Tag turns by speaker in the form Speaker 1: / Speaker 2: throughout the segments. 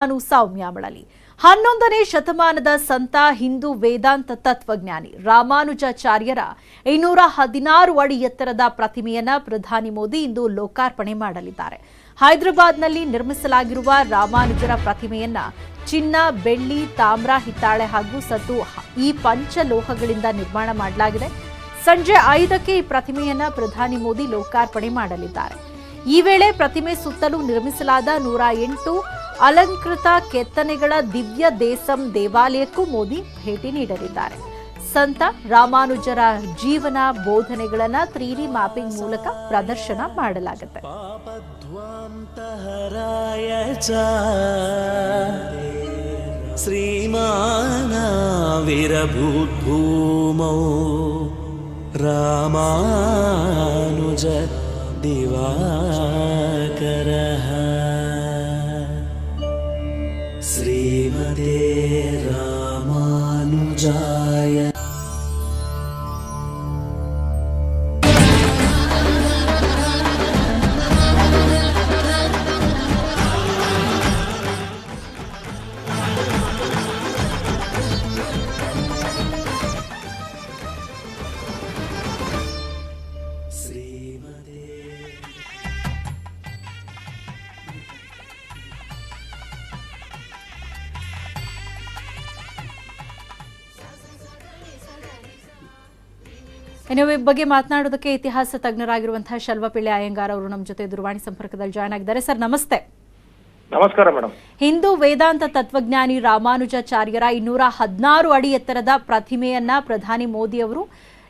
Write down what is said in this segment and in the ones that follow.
Speaker 1: ನಾನು ಸೌಮ್ಯ ಮಳಲಿ 11ನೇ ಶತಮಾನದ ಸಂತ ಹಿಂದೂ ವೇದಾಂತ ತತ್ವಜ್ಞಾನಿ ರಾಮಾನುಜಾಚಾರ್ಯರ 216 ಅಡಿ ಎತ್ತರದ ಪ್ರತಿಮೆಯನ್ನ ಪ್ರಧಾನಿ ಮೋದಿ ಇಂದು ಲೋಕಾರ್ಪಣೆ ಮಾಡಲಿದ್ದಾರೆ. ಹೈದರಾಬಾದ್ನಲ್ಲಿ ನಿರ್ಮಿಸಲಾಗಿರುವ ರಾಮಾನುಜರ ಪ್ರತಿಮೆಯನ್ನ ಚಿನ್ನ, ಬೆಳ್ಳಿ, ತಾಮ್ರ, ಹಿತ್ತಾಳೆ ಹಾಗೂ ಸತು ಈ ಪಂಚಲೋಹಗಳಿಂದ ನಿರ್ಮಾಣ ಮಾಡಲಾಗಿದೆ. ಸಂಜೆ 5ಕ್ಕೆ ಈ ಪ್ರತಿಮೆಯನ್ನ ಪ್ರಧಾನಿ ಮೋದಿ ಲೋಕಾರ್ಪಣೆ ಮಾಡಲಿದ್ದಾರೆ. ಈ ವೇಳೆ ಪ್ರತಿಮೆ ಸುತ್ತಲೂ ನಿರ್ಮಿಸಲಾದ 108 ಅಲಂಕೃತ ಕೆತ್ತನೆಗಳ ದಿವ್ಯ ದೇಸಂ ದೇವಾಲಯಕ್ಕೂ ಮೋದಿ ಭೇಟಿ ನೀಡಲಿದ್ದಾರೆ. ಸಂತ ರಾಮಾನುಜರ ಜೀವನ ಬೋಧನೆಗಳನ್ನ 3D ಮ್ಯಾಪಿಂಗ್ ಮೂಲಕ ಪ್ರದರ್ಶನ ಮಾಡಲಾಗುತ್ತೆ.
Speaker 2: ಶ್ರೀಮಾನವಿರಭೂದ್ಭೂಮೌ ರಾಮಾನುಜ ದಿವಾಕರಃ ಶ್ರೀಮತೆ ರಾಮಾನುಜಾಯ.
Speaker 1: ಇನ್ನು ಈ ಬಗ್ಗೆ ಮಾತನಾಡೋದಕ್ಕೆ ಇತಿಹಾಸ ತಜ್ಞರಾಗಿರುವಂತಹ ಶಲ್ವಪಿಳ್ಳಿ ಅಯ್ಯಂಗಾರ್ ಅವರು ನಮ್ಮ ಜೊತೆ ದೂರವಾಣಿ ಸಂಪರ್ಕದಲ್ಲಿ ಜಾಯ್ನ್ ಆಗಿದ್ದಾರೆ. ಸರ್ ನಮಸ್ತೆ.
Speaker 3: ನಮಸ್ಕಾರ ಮೇಡಮ್.
Speaker 1: ಹಿಂದೂ ವೇದಾಂತ ತತ್ವಜ್ಞಾನಿ ರಾಮಾನುಜಾಚಾರ್ಯರ 216 ಅಡಿ ಎತ್ತರದ ಪ್ರತಿಮೆಯನ್ನ ಪ್ರಧಾನಿ ಮೋದಿ ಅವರು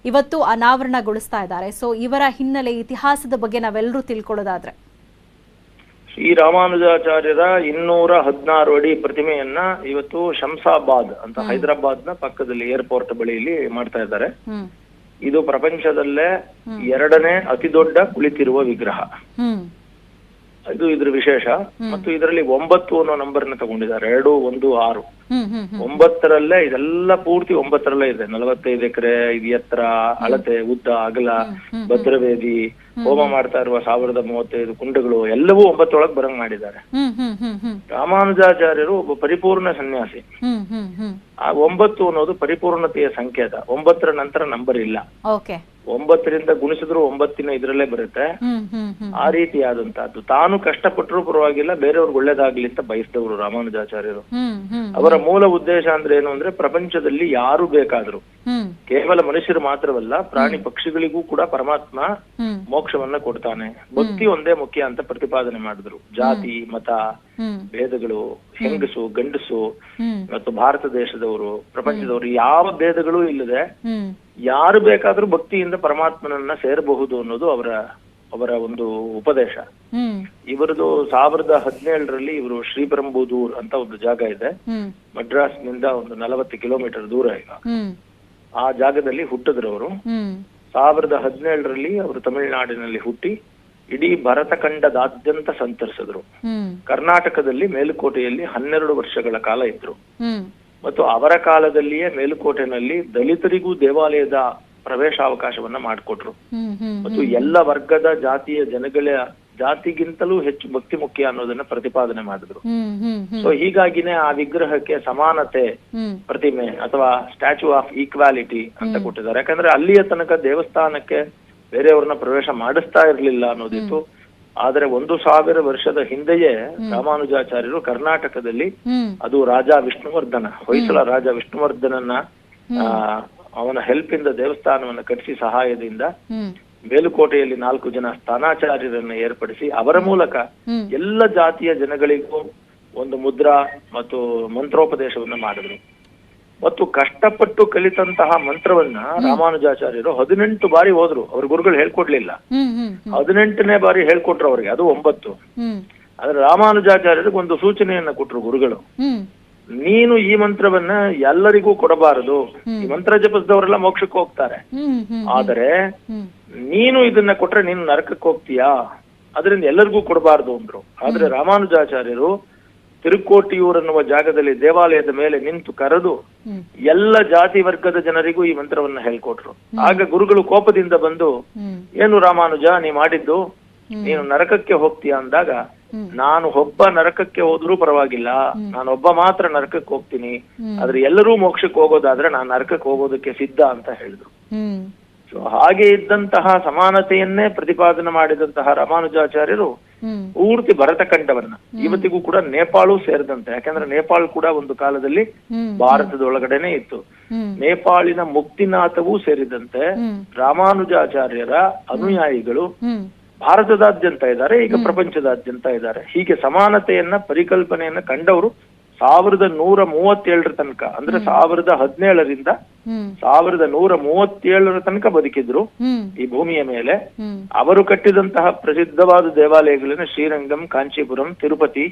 Speaker 1: ಇವತ್ತು ಅನಾವರಣಗೊಳಿಸ್ತಾ ಇದ್ದಾರೆ. ಸೊ ಇವರ ಹಿನ್ನೆಲೆ ಇತಿಹಾಸದ ಬಗ್ಗೆ ನಾವೆಲ್ಲರೂ ತಿಳ್ಕೊಳ್ಳೋದಾದ್ರೆ,
Speaker 3: ಶ್ರೀ ರಾಮಾನುಜಾಚಾರ್ಯರ 216 ಅಡಿ ಪ್ರತಿಮೆಯನ್ನ ಇವತ್ತು ಶಂಸಾಬಾದ್ ಅಂತ ಹೈದರಾಬಾದ್ ನ ಪಕ್ಕದಲ್ಲಿ ಏರ್ಪೋರ್ಟ್ ಬಳಿಯಲ್ಲಿ ಮಾಡ್ತಾ ಇದ್ದಾರೆ. ಇದು ಪ್ರಪಂಚದಲ್ಲೇ 2ನೇ ಅತಿ ದೊಡ್ಡ ಕುಳಿತಿರುವ ವಿಗ್ರಹ. ಇದು ಇದ್ರ ವಿಶೇಷ. ಮತ್ತು ಇದರಲ್ಲಿ 9 ಅನ್ನೋ ನಂಬರ್ ನ ತಗೊಂಡಿದ್ದಾರೆ. 2, 1, 6 9ರಲ್ಲೇ ಇದೆಲ್ಲ ಪೂರ್ತಿ 9ರಲ್ಲೇ ಇದೆ. 45 ಎಕರೆ ಇದು ಎತ್ತರ, ಅಳತೆ, ಉದ್ದ, ಅಗಲ, ಭದ್ರವೇದಿ, ಹೋಮ ಮಾಡ್ತಾ ಇರುವ 1035 ಕುಂಡಗಳು ಎಲ್ಲವೂ 9 ಬರಂಗ್ ಮಾಡಿದ್ದಾರೆ. ರಾಮಾನುಜಾಚಾರ್ಯರು ಒಬ್ಬ ಪರಿಪೂರ್ಣ ಸನ್ಯಾಸಿ. ಆ 9 ಅನ್ನೋದು ಪರಿಪೂರ್ಣತೆಯ ಸಂಕೇತ. 9ರ ನಂತರ ನಂಬರ್ ಇಲ್ಲ. 9ರಿಂದ ಗುಣಿಸಿದ್ರು 9 ಇದ್ರಲ್ಲೇ ಬರುತ್ತೆ. ಆ ರೀತಿಯಾದಂತಹದ್ದು. ತಾನು ಕಷ್ಟಪಟ್ಟರು ಪರವಾಗಿಲ್ಲ, ಬೇರೆಯವ್ರಿಗೆ ಒಳ್ಳೇದಾಗ್ಲಿ ಅಂತ ಬಯಸಿದವರು ರಾಮಾನುಜಾಚಾರ್ಯರು. ಅವರ ಮೂಲ ಉದ್ದೇಶ ಅಂದ್ರೆ ಏನು ಅಂದ್ರೆ, ಪ್ರಪಂಚದಲ್ಲಿ ಯಾರು ಬೇಕಾದ್ರು, ಕೇವಲ ಮನುಷ್ಯರು ಮಾತ್ರವಲ್ಲ, ಪ್ರಾಣಿ ಪಕ್ಷಿಗಳಿಗೂ ಕೂಡ ಪರಮಾತ್ಮ ಮೋಕ್ಷವನ್ನ ಕೊಡ್ತಾನೆ, ಭಕ್ತಿ ಒಂದೇ ಮುಖ್ಯ ಅಂತ ಪ್ರತಿಪಾದನೆ ಮಾಡಿದ್ರು. ಜಾತಿ, ಮತ, ಭೇದಗಳು, ಹೆಂಗಸು, ಗಂಡಸು ಮತ್ತು ಭಾರತ ದೇಶದವರು, ಪ್ರಪಂಚದವರು ಯಾವ ಭೇದಗಳೂ ಇಲ್ಲದೆ ಯಾರು ಬೇಕಾದ್ರೂ ಭಕ್ತಿಯಿಂದ ಪರಮಾತ್ಮನನ್ನ ಸೇರಬಹುದು ಅನ್ನೋದು ಅವರ ಒಂದು ಉಪದೇಶ. ಇವರದು 1017ರಲ್ಲಿ ಇವರು ಶ್ರೀಪೆರಂಬುದೂರ್ ಅಂತ ಒಂದು ಜಾಗ ಇದೆ, ಮಡ್ರಾಸ್ ನಿಂದ ಒಂದು 40 ಕಿಲೋಮೀಟರ್ ದೂರ. ಈಗ ಆ ಜಾಗದಲ್ಲಿ ಹುಟ್ಟಿದ್ರು ಅವರು. 1017ರಲ್ಲಿ ಅವರು ತಮಿಳುನಾಡಿನಲ್ಲಿ ಹುಟ್ಟಿ ಇಡೀ ಭರತಖಂಡದಾದ್ಯಂತ ಸಂಚರಿಸಿದ್ರು. ಕರ್ನಾಟಕದಲ್ಲಿ ಮೇಲುಕೋಟೆಯಲ್ಲಿ 12 ವರ್ಷಗಳ ಕಾಲ ಇದ್ರು. ಮತ್ತು ಅವರ ಕಾಲದಲ್ಲಿಯೇ ಮೇಲುಕೋಟೆನಲ್ಲಿ ದಲಿತರಿಗೂ ದೇವಾಲಯದ ಪ್ರವೇಶಾವಕಾಶವನ್ನ ಮಾಡಿಕೊಟ್ರು. ಮತ್ತು ಎಲ್ಲ ವರ್ಗದ ಜಾತಿಯ ಜನಗಳ ಜಾತಿಗಿಂತಲೂ ಹೆಚ್ಚು ಭಕ್ತಿ ಮುಖ್ಯ ಅನ್ನೋದನ್ನ ಪ್ರತಿಪಾದನೆ ಮಾಡಿದ್ರು. ಸೊ ಹೀಗಾಗಿನೇ ಆ ವಿಗ್ರಹಕ್ಕೆ ಸಮಾನತೆ ಪ್ರತಿಮೆ ಅಥವಾ ಸ್ಟ್ಯಾಚ್ಯೂ ಆಫ್ ಈಕ್ವಾಲಿಟಿ ಅಂತ ಕೊಟ್ಟಿದ್ದಾರೆ. ಯಾಕಂದ್ರೆ ಅಲ್ಲಿಯ ತನಕ ದೇವಸ್ಥಾನಕ್ಕೆ ಬೇರೆಯವ್ರನ್ನ ಪ್ರವೇಶ ಮಾಡಿಸ್ತಾ ಇರ್ಲಿಲ್ಲ ಅನ್ನೋದಿತ್ತು. ಆದ್ರೆ 1000 ವರ್ಷದ ಹಿಂದೆಯೇ ರಾಮಾನುಜಾಚಾರ್ಯರು ಕರ್ನಾಟಕದಲ್ಲಿ, ಅದು ರಾಜ ವಿಷ್ಣುವರ್ಧನ, ಹೊಯ್ಸಳ ರಾಜ ವಿಷ್ಣುವರ್ಧನನ್ನ ಅವನ ಹೆಲ್ಪ್ ಇಂದ ದೇವಸ್ಥಾನವನ್ನ ಕಟ್ಟಿಸಿ ಸಹಾಯದಿಂದ ಮೇಲುಕೋಟೆಯಲ್ಲಿ 4 ಜನ ಸ್ಥಾನಾಚಾರ್ಯರನ್ನ ಏರ್ಪಡಿಸಿ ಅವರ ಮೂಲಕ ಎಲ್ಲ ಜಾತಿಯ ಜನಗಳಿಗೂ ಒಂದು ಮುದ್ರಾ ಮತ್ತು ಮಂತ್ರೋಪದೇಶವನ್ನ ಮಾಡಿದ್ರು. ಮತ್ತು ಕಷ್ಟಪಟ್ಟು ಕಲಿತಂತಹ ಮಂತ್ರವನ್ನ ರಾಮಾನುಜಾಚಾರ್ಯರು 18 ಬಾರಿ ಹೋದ್ರು. ಅವ್ರ ಗುರುಗಳು ಹೇಳ್ಕೊಡ್ಲಿಲ್ಲ. 18ನೇ ಬಾರಿ ಹೇಳ್ಕೊಟ್ರು ಅವ್ರಿಗೆ, ಅದು 9. ಆದ್ರೆ ರಾಮಾನುಜಾಚಾರ್ಯರಿಗೆ ಒಂದು ಸೂಚನೆಯನ್ನ ಕೊಟ್ರು ಗುರುಗಳು, ನೀನು ಈ ಮಂತ್ರವನ್ನ ಎಲ್ಲರಿಗೂ ಕೊಡಬಾರದು. ಈ ಮಂತ್ರ ಜಪಿಸಿದವರೆಲ್ಲ ಮೋಕ್ಷಕ್ಕೆ ಹೋಗ್ತಾರೆ, ಆದರೆ ನೀನು ಇದನ್ನ ಕೊಟ್ರೆ ನೀನು ನರಕಕ್ಕೆ ಹೋಗ್ತೀಯಾ, ಅದರಿಂದ ಎಲ್ಲರಿಗೂ ಕೊಡಬಾರದು ಅಂದ್ರು. ಆದ್ರೆ ರಾಮಾನುಜಾಚಾರ್ಯರು ತಿರುಕೋಟಿಯೂರ್ ಅನ್ನುವ ಜಾಗದಲ್ಲಿ ದೇವಾಲಯದ ಮೇಲೆ ನಿಂತು ಕರೆದು ಎಲ್ಲ ಜಾತಿ ವರ್ಗದ ಜನರಿಗೂ ಈ ಮಂತ್ರವನ್ನ ಹೇಳ್ಕೊಟ್ರು. ಆಗ ಗುರುಗಳು ಕೋಪದಿಂದ ಬಂದು, ಏನು ರಾಮಾನುಜ ನೀ ಮಾಡಿದ್ದು, ನೀನು ನರಕಕ್ಕೆ ಹೋಗ್ತೀಯ ಅಂದಾಗ ನಾನು ಒಬ್ಬ ನರಕಕ್ಕೆ ಹೋದ್ರೂ ಪರವಾಗಿಲ್ಲ, ನಾನೊಬ್ಬ ಮಾತ್ರ ನರಕಕ್ಕೆ ಹೋಗ್ತೀನಿ, ಆದ್ರೆ ಎಲ್ಲರೂ ಮೋಕ್ಷಕ್ಕೆ ಹೋಗೋದಾದ್ರೆ ನಾನು ನರಕಕ್ಕೆ ಹೋಗೋದಕ್ಕೆ ಸಿದ್ಧ ಅಂತ ಹೇಳಿದ್ರು. ಸೊ ಹಾಗೆ ಇದ್ದಂತಹ ಸಮಾನತೆಯನ್ನೇ ಪ್ರತಿಪಾದನೆ ಮಾಡಿದಂತಹ ರಾಮಾನುಜಾಚಾರ್ಯರು ಪೂರ್ತಿ ಭರತಖಂಡವನ್ನ, ಇವತ್ತಿಗೂ ಕೂಡ ನೇಪಾಳು ಸೇರಿದಂತೆ, ಯಾಕಂದ್ರೆ ನೇಪಾಳ ಕೂಡ ಒಂದು ಕಾಲದಲ್ಲಿ ಭಾರತದ ಒಳಗಡೆನೆ ಇತ್ತು, ನೇಪಾಳಿನ ಮುಕ್ತಿನಾಥವೂ ಸೇರಿದಂತೆ ರಾಮಾನುಜಾಚಾರ್ಯರ ಅನುಯಾಯಿಗಳು ಭಾರತದಾದ್ಯಂತ ಇದ್ದಾರೆ, ಈಗ ಪ್ರಪಂಚದಾದ್ಯಂತ ಇದ್ದಾರೆ. ಹೀಗೆ ಸಮಾನತೆಯನ್ನ ಪರಿಕಲ್ಪನೆಯನ್ನ ಕಂಡವರು 1137 ತನಕ, ಅಂದ್ರೆ 1017ರಿಂದ 1137 ತನಕ ಬದುಕಿದ್ರು ಈ ಭೂಮಿಯ ಮೇಲೆ. ಅವರು ಕಟ್ಟಿದಂತಹ ಪ್ರಸಿದ್ಧವಾದ ದೇವಾಲಯಗಳನ್ನ ಶ್ರೀರಂಗಂ, ಕಾಂಚೀಪುರಂ, ತಿರುಪತಿ,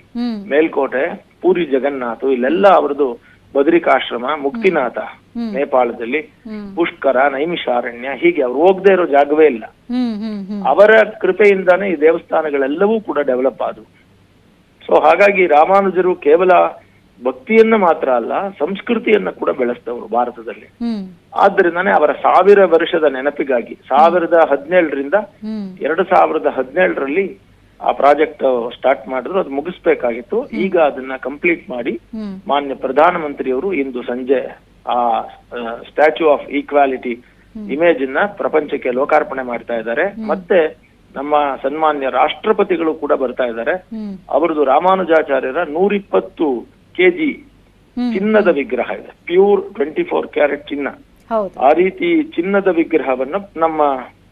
Speaker 3: ಮೇಲ್ಕೋಟೆ, ಪೂರಿ ಜಗನ್ನಾಥ, ಇಲ್ಲೆಲ್ಲ ಅವರದು ಬದರಿಕಾಶ್ರಮ, ಮುಕ್ತಿನಾಥ ನೇಪಾಳದಲ್ಲಿ, ಪುಷ್ಕರ, ನೈಮಿಷಾರಣ್ಯ, ಹೀಗೆ ಅವ್ರು ಹೋಗದೆ ಇರೋ ಜಾಗವೇ ಇಲ್ಲ. ಅವರ ಕೃಪೆಯಿಂದಾನೇ ಈ ದೇವಸ್ಥಾನಗಳೆಲ್ಲವೂ ಕೂಡ ಡೆವಲಪ್ ಆದವು. ಸೊ ಹಾಗಾಗಿ ರಾಮಾನುಜರು ಕೇವಲ ಭಕ್ತಿಯನ್ನ ಮಾತ್ರ ಅಲ್ಲ, ಸಂಸ್ಕೃತಿಯನ್ನ ಕೂಡ ಬೆಳೆಸಿದವರು ಭಾರತದಲ್ಲಿ. ಆದ್ದರಿಂದಾನೇ ಅವರ 1000 ವರ್ಷದ ನೆನಪಿಗಾಗಿ 1017ರಿಂದ 2017ರಲ್ಲಿ ಆ ಪ್ರಾಜೆಕ್ಟ್ ಸ್ಟಾರ್ಟ್ ಮಾಡಿದ್ರು. ಅದು ಮುಗಿಸ್ಬೇಕಾಗಿತ್ತು. ಈಗ ಅದನ್ನ ಕಂಪ್ಲೀಟ್ ಮಾಡಿ ಮಾನ್ಯ ಪ್ರಧಾನಮಂತ್ರಿಯವರು ಇಂದು ಸಂಜೆ ಆ ಸ್ಟ್ಯಾಚ್ಯೂ ಆಫ್ ಈಕ್ವಾಲಿಟಿ ಇಮೇಜ್ ಅನ್ನ ಪ್ರಪಂಚಕ್ಕೆ ಲೋಕಾರ್ಪಣೆ ಮಾಡ್ತಾ ಇದ್ದಾರೆ. ಮತ್ತೆ ನಮ್ಮ ಸನ್ಮಾನ್ಯ ರಾಷ್ಟ್ರಪತಿಗಳು ಕೂಡ ಬರ್ತಾ ಇದ್ದಾರೆ. ಅವರದು ರಾಮಾನುಜಾಚಾರ್ಯರ 120 kg ಚಿನ್ನದ ವಿಗ್ರಹ ಇದೆ, ಪ್ಯೂರ್ 24 ಕ್ಯಾರೆಟ್ ಚಿನ್ನ. ಆ ರೀತಿ ಚಿನ್ನದ ವಿಗ್ರಹವನ್ನು ನಮ್ಮ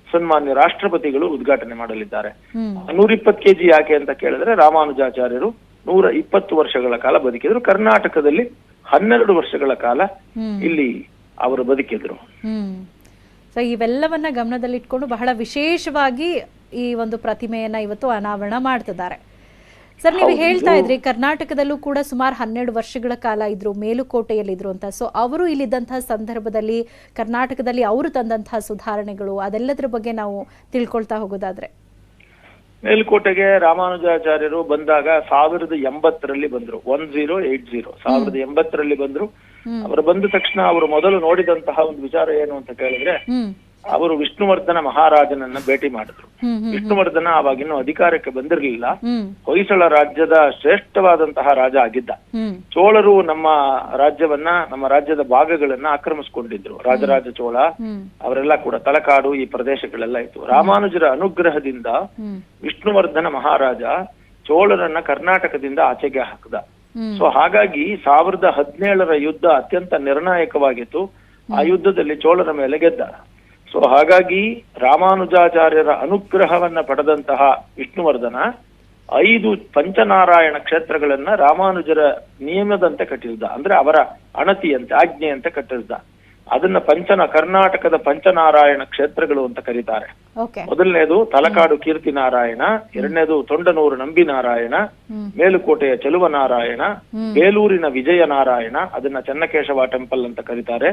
Speaker 3: ಸನ್ಮಾನ್ಯ ರಾಷ್ಟ್ರಪತಿಗಳು ಉದ್ಘಾಟನೆ ಮಾಡಲಿದ್ದಾರೆ. 120 kg ಯಾಕೆ ಅಂತ ಕೇಳಿದ್ರೆ, ರಾಮಾನುಜಾಚಾರ್ಯರು 120 ವರ್ಷಗಳ ಕಾಲ ಬದುಕಿದ್ರು. ಕರ್ನಾಟಕದಲ್ಲಿ 12 ವರ್ಷಗಳ ಕಾಲ ಇಲ್ಲಿ ಅವರು ಬದುಕಿದ್ರು.
Speaker 1: ಸೊ ಇವೆಲ್ಲವನ್ನ ಗಮನದಲ್ಲಿಟ್ಕೊಂಡು ಬಹಳ ವಿಶೇಷವಾಗಿ ಈ ಒಂದು ಪ್ರತಿಮೆಯನ್ನ ಇವತ್ತು ಅನಾವರಣ ಮಾಡ್ತಿದ್ದಾರೆ. ಸರ್, ನೀವು ಹೇಳ್ತಾ ಇದ್ರಿ ಕರ್ನಾಟಕದಲ್ಲೂ ಕೂಡ ಸುಮಾರು 12 ವರ್ಷಗಳ ಕಾಲ ಇದ್ರು, ಮೇಲುಕೋಟೆಯಲ್ಲಿದ್ರು ಅಂತ. ಸೊ ಅವರು ಇಲ್ಲಿದ್ದಂತಹ ಸಂದರ್ಭದಲ್ಲಿ ಕರ್ನಾಟಕದಲ್ಲಿ ಅವರು ತಂದಂತಹ ಸುಧಾರಣೆಗಳು ಅದೆಲ್ಲದರ ಬಗ್ಗೆ ನಾವು ತಿಳ್ಕೊಳ್ತಾ ಹೋಗೋದಾದ್ರೆ,
Speaker 3: ಮೇಲುಕೋಟೆಗೆ ರಾಮಾನುಜಾಚಾರ್ಯರು ಬಂದಾಗ 1080ರಲ್ಲಿ ಬಂದ್ರು. 1080ರಲ್ಲಿ ಬಂದ್ರು. ಅವರು ಬಂದ ತಕ್ಷಣ ಅವರು ಮೊದಲು ನೋಡಿದಂತಹ ಒಂದು ವಿಚಾರ ಏನು ಅಂತ ಕೇಳಿದ್ರೆ, ಅವರು ವಿಷ್ಣುವರ್ಧನ ಮಹಾರಾಜನನ್ನ ಭೇಟಿ ಮಾಡಿದ್ರು. ವಿಷ್ಣುವರ್ಧನ ಆವಾಗಿನ್ನೂ ಅಧಿಕಾರಕ್ಕೆ ಬಂದಿರಲಿಲ್ಲ. ಹೊಯ್ಸಳ ರಾಜ್ಯದ ಶ್ರೇಷ್ಠವಾದಂತಹ ರಾಜ ಆಗಿದ್ದ. ಚೋಳರು ನಮ್ಮ ರಾಜ್ಯವನ್ನ, ನಮ್ಮ ರಾಜ್ಯದ ಭಾಗಗಳನ್ನ ಆಕ್ರಮಿಸ್ಕೊಂಡಿದ್ರು. ರಾಜರಾಜ ಚೋಳ ಅವರೆಲ್ಲ ಕೂಡ, ತಲಕಾಡು, ಈ ಪ್ರದೇಶಗಳೆಲ್ಲ ಇತ್ತು. ರಾಮಾನುಜರ ಅನುಗ್ರಹದಿಂದ ವಿಷ್ಣುವರ್ಧನ ಮಹಾರಾಜ ಚೋಳರನ್ನ ಕರ್ನಾಟಕದಿಂದ ಆಚೆಗೆ ಹಾಕಿದ. ಸೊ ಹಾಗಾಗಿ 1017ರ ಯುದ್ಧ ಅತ್ಯಂತ ನಿರ್ಣಾಯಕವಾಗಿತ್ತು. ಆ ಯುದ್ಧದಲ್ಲಿ ಚೋಳರ ಮೇಲೆ ಗೆದ್ದ. ಸೊ ಹಾಗಾಗಿ ರಾಮಾನುಜಾಚಾರ್ಯರ ಅನುಗ್ರಹವನ್ನ ಪಡೆದಂತಹ ವಿಷ್ಣುವರ್ಧನ 5 ಪಂಚನಾರಾಯಣ ಕ್ಷೇತ್ರಗಳನ್ನ ರಾಮಾನುಜರ ನಿಯಮದಂತೆ ಕಟ್ಟಿಸಿದ, ಅಂದ್ರೆ ಅವರ ಅಣತಿಯಂತೆ, ಆಜ್ಞೆಯಂತೆ ಕಟ್ಟಿಸಿದ. ಅದನ್ನ ಕರ್ನಾಟಕದ ಪಂಚನಾರಾಯಣ ಕ್ಷೇತ್ರಗಳು ಅಂತ ಕರೀತಾರೆ. ಮೊದಲನೇದು ತಲಕಾಡು ಕೀರ್ತಿ ನಾರಾಯಣ, ಎರಡನೇದು ತೊಂಡನೂರು ನಂಬಿನಾರಾಯಣ, ಮೇಲುಕೋಟೆಯ ಚೆಲುವನಾರಾಯಣ, ಬೇಲೂರಿನ ವಿಜಯ ನಾರಾಯಣ, ಅದನ್ನ ಚೆನ್ನಕೇಶವ ಟೆಂಪಲ್ ಅಂತ ಕರೀತಾರೆ,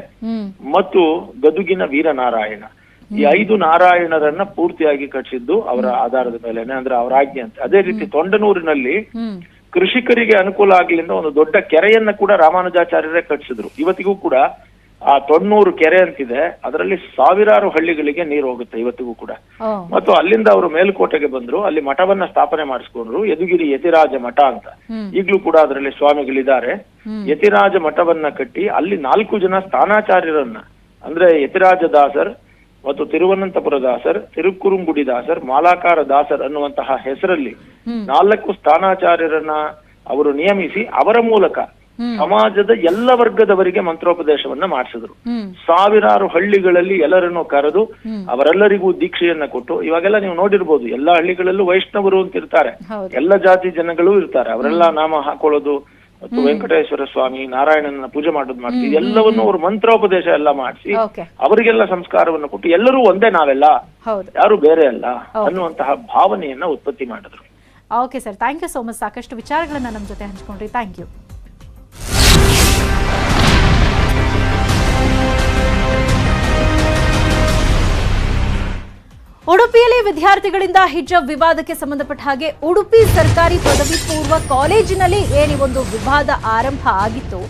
Speaker 3: ಮತ್ತು ಗದುಗಿನ ವೀರನಾರಾಯಣ. ಈ 5 ನಾರಾಯಣರನ್ನ ಪೂರ್ತಿಯಾಗಿ ಕಟ್ಟಿಸಿದ್ದು ಅವರ ಆಧಾರದ ಮೇಲೆನೆ, ಅಂದ್ರೆ ಅವರ ಆಜ್ಞೆ ಅಂತ. ಅದೇ ರೀತಿ ತೊಂಡನೂರಿನಲ್ಲಿ ಕೃಷಿಕರಿಗೆ ಅನುಕೂಲ ಆಗ್ಲಿಂದ ಒಂದು ದೊಡ್ಡ ಕೆರೆಯನ್ನ ಕೂಡ ರಾಮಾನುಜಾಚಾರ್ಯರೇ ಕಟ್ಟಿಸಿದ್ರು. ಇವತ್ತಿಗೂ ಕೂಡ ಆ ತೊಣ್ಣೂರು ಕೆರೆ ಅಂತಿದೆ, ಅದರಲ್ಲಿ ಸಾವಿರಾರು ಹಳ್ಳಿಗಳಿಗೆ ನೀರು ಹೋಗುತ್ತೆ ಇವತ್ತಿಗೂ ಕೂಡ. ಮತ್ತು ಅಲ್ಲಿಂದ ಅವರು ಮೇಲುಕೋಟೆಗೆ ಬಂದ್ರು, ಅಲ್ಲಿ ಮಠವನ್ನ ಸ್ಥಾಪನೆ ಮಾಡಿಸ್ಕೊಂಡ್ರು, ಯದುಗಿರಿ ಯತಿರಾಜ ಮಠ ಅಂತ. ಈಗ್ಲೂ ಕೂಡ ಅದರಲ್ಲಿ ಸ್ವಾಮಿಗಳಿದ್ದಾರೆ. ಯತಿರಾಜ ಮಠವನ್ನ ಕಟ್ಟಿ ಅಲ್ಲಿ 4 ಜನ ಸ್ಥಾನಾಚಾರ್ಯರನ್ನ, ಅಂದ್ರೆ ಯತಿರಾಜ ದಾಸರ್ ಮತ್ತು ತಿರುವನಂತಪುರ ದಾಸರ್, ತಿರುಕುರುಂಗುಡಿ ದಾಸರ್, ಮಾಲಾಕಾರ ದಾಸರ್ ಅನ್ನುವಂತಹ ಹೆಸರಲ್ಲಿ 4 ಸ್ಥಾನಾಚಾರ್ಯರನ್ನ ಅವರು ನೇಮಿಸಿ ಅವರ ಮೂಲಕ ಸಮಾಜದ ಎಲ್ಲ ವರ್ಗದವರಿಗೆ ಮಂತ್ರೋಪದೇಶವನ್ನ ಮಾಡಿಸಿದ್ರು. ಸಾವಿರಾರು ಹಳ್ಳಿಗಳಲ್ಲಿ ಎಲ್ಲರನ್ನು ಕರೆದು ಅವರೆಲ್ಲರಿಗೂ ದೀಕ್ಷೆಯನ್ನ ಕೊಟ್ಟು, ಇವಾಗೆಲ್ಲ ನೀವು ನೋಡಿರ್ಬೋದು, ಎಲ್ಲಾ ಹಳ್ಳಿಗಳಲ್ಲೂ ವೈಷ್ಣವರು ಅಂತ ಇರ್ತಾರೆ, ಎಲ್ಲ ಜಾತಿ ಜನಗಳು ಇರ್ತಾರೆ. ಅವರೆಲ್ಲ ನಾಮ ಹಾಕೊಳ್ಳೋದು ಮತ್ತು ವೆಂಕಟೇಶ್ವರ ಸ್ವಾಮಿ, ನಾರಾಯಣನ ಪೂಜೆ ಮಾಡೋದು ಮಾಡ್ತೀವಿ, ಎಲ್ಲವನ್ನು ಅವರು ಮಂತ್ರೋಪದೇಶ ಎಲ್ಲ ಮಾಡಿಸಿ ಅವರಿಗೆಲ್ಲ ಸಂಸ್ಕಾರವನ್ನು ಕೊಟ್ಟು ಎಲ್ಲರೂ ಒಂದೇ, ನಾವೆಲ್ಲ ಯಾರು ಬೇರೆ ಅಲ್ಲ ಅನ್ನುವಂತಹ ಭಾವನೆಯನ್ನ ಉತ್ಪತ್ತಿ ಮಾಡಿದ್ರು.
Speaker 1: Okay sir, thank you so much. ಸಾಕಷ್ಟು ವಿಚಾರಗಳನ್ನ ನಮ್ಮ ಜೊತೆ ಹಂಚ್ಕೊಂಡ್ರಿ. Thank you. ಉಡುಪಿಯಲ್ಲಿ ವಿದ್ಯಾರ್ಥಿಗಳಿಂದ ಹಿಜಾಬ್ ವಿವಾದಕ್ಕೆ ಸಂಬಂಧಪಟ್ಟ ಹಾಗೆ ಉಡುಪಿ ಸರ್ಕಾರಿ ಪದವಿ ಪೂರ್ವ ಕಾಲೇಜಿನಲ್ಲಿ ಏನಿ ಒಂದು ವಿವಾದ ಆರಂಭ ಆಗಿತ್ತು.